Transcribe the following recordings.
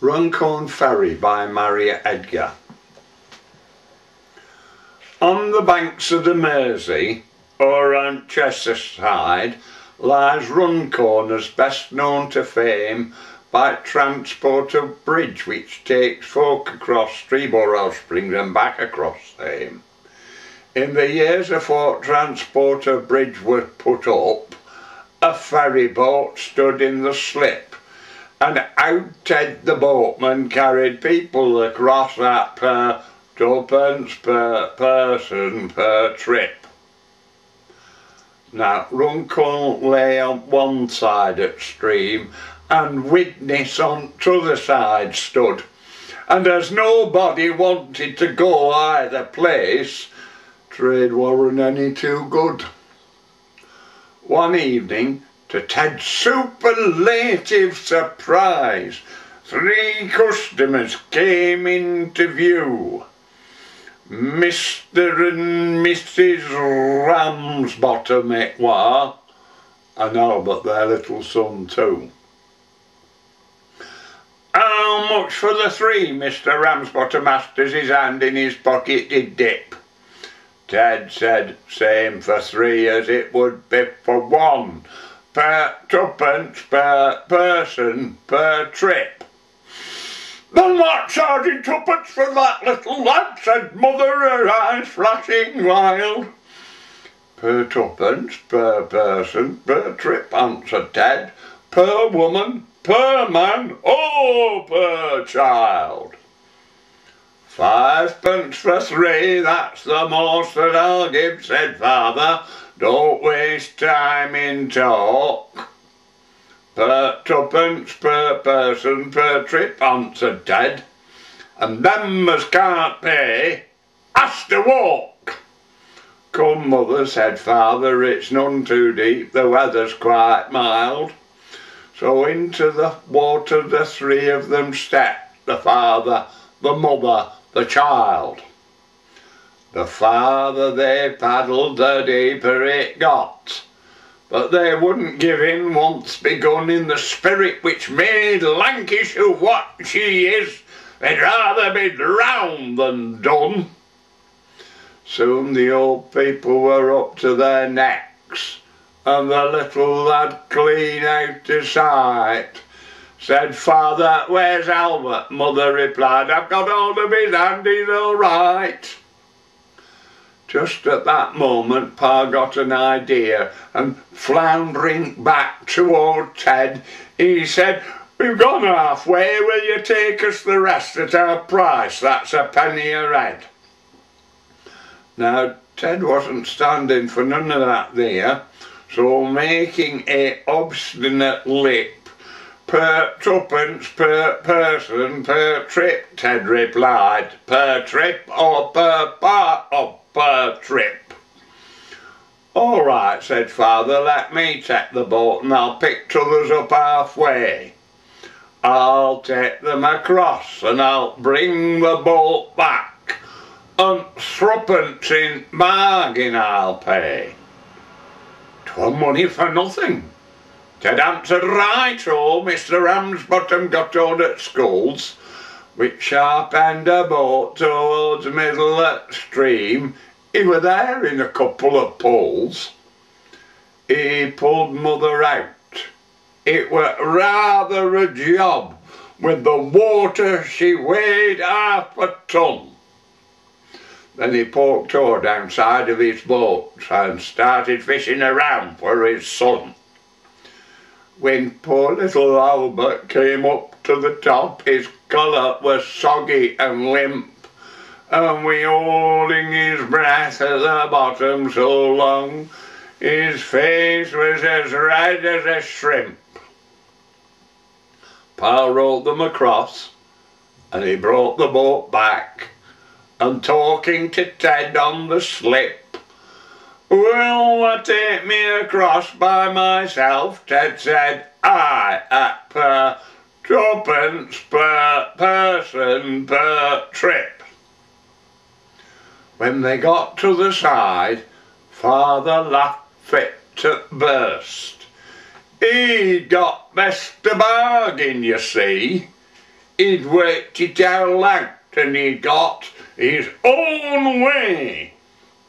Runcorn Ferry by Marriott, Edgar. On the banks of the Mersey, or on Chester side, lies Runcorn, as best known to fame by transport of bridge which takes folk across Streeborough Springs and back across same. In the years afore transport of bridge was put up, a ferry boat stood in the slip, and out Ted the boatman carried people across at per twopence per person per trip. Now Runcorn lay on one side at stream, and Widnes on t'other side stood, and as nobody wanted to go either place, trade warn't any too good. One evening, to Ted's superlative surprise, 3 customers came into view. Mr. and Mrs. Ramsbottom it war, and Albert, their little son, too. "How much for the 3?" Mr. Ramsbottom asked as his hand in his pocket did dip. Ted said, same for 3 as it would be for 1, per twopence per person per trip. "I'm not charging twopence for that little lad," said mother, her eyes flashing wild. "Per twopence per person per trip," answered Ted, "per woman, per man, or per child." "5 for 3, that's the most that I'll give," said father. "Don't waste time in talk." "Per twopence per person per trip," answered Ted, "and them as can't pay has to walk." "Come mother," said father, "it's none too deep, the weather's quite mild." So into the water the 3 of them stepped, the father, the mother, the child. The farther they paddled, the deeper it got, but they wouldn't give in once begun. In the spirit which made Lancashire what she is, they'd rather be drowned than done. Soon the old people were up to their necks, and the little lad clean out of sight. Said father, "Where's Albert?" Mother replied, "I've got hold of his hand, he's all right." Just at that moment Pa got an idea, and floundering back toward Ted, he said, "We've gone halfway, will you take us the rest at our price? That's a penny a head." Now Ted wasn't standing for none of that there, so making a obstinate lip, "Per twopence per person per trip," Ted replied. "Per trip or per part of per trip?" "All right," said father, "let me take the boat and I'll pick t'others up halfway. I'll take them across and I'll bring the boat back, and threepence in bargain I'll pay." 'Twere money for nothing. Ted answered, "Right-o." Mr. Ramsbottom got on at sculls, which sharp end a boat towards middle at stream. He were there in a couple of pulls. He pulled mother out. It were rather a job. With the water she weighed 1/2 a ton. Then he poked her downside of his boat and started fishing around for his son. When poor little Albert came up to the top, his collar was soggy and limp, and we holding his breath at the bottom so long, his face was as red as a shrimp. Pa rowed them across, and he brought the boat back, and talking to Ted on the slip, "Will take me across by myself?" Ted said. "Aye, at per twopence per person per trip." When they got to the side, father laughed fit to burst. He'd got best a bargain, you see. He'd worked it out out and he got his own way.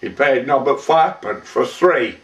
He paid nobbut 5p for 3.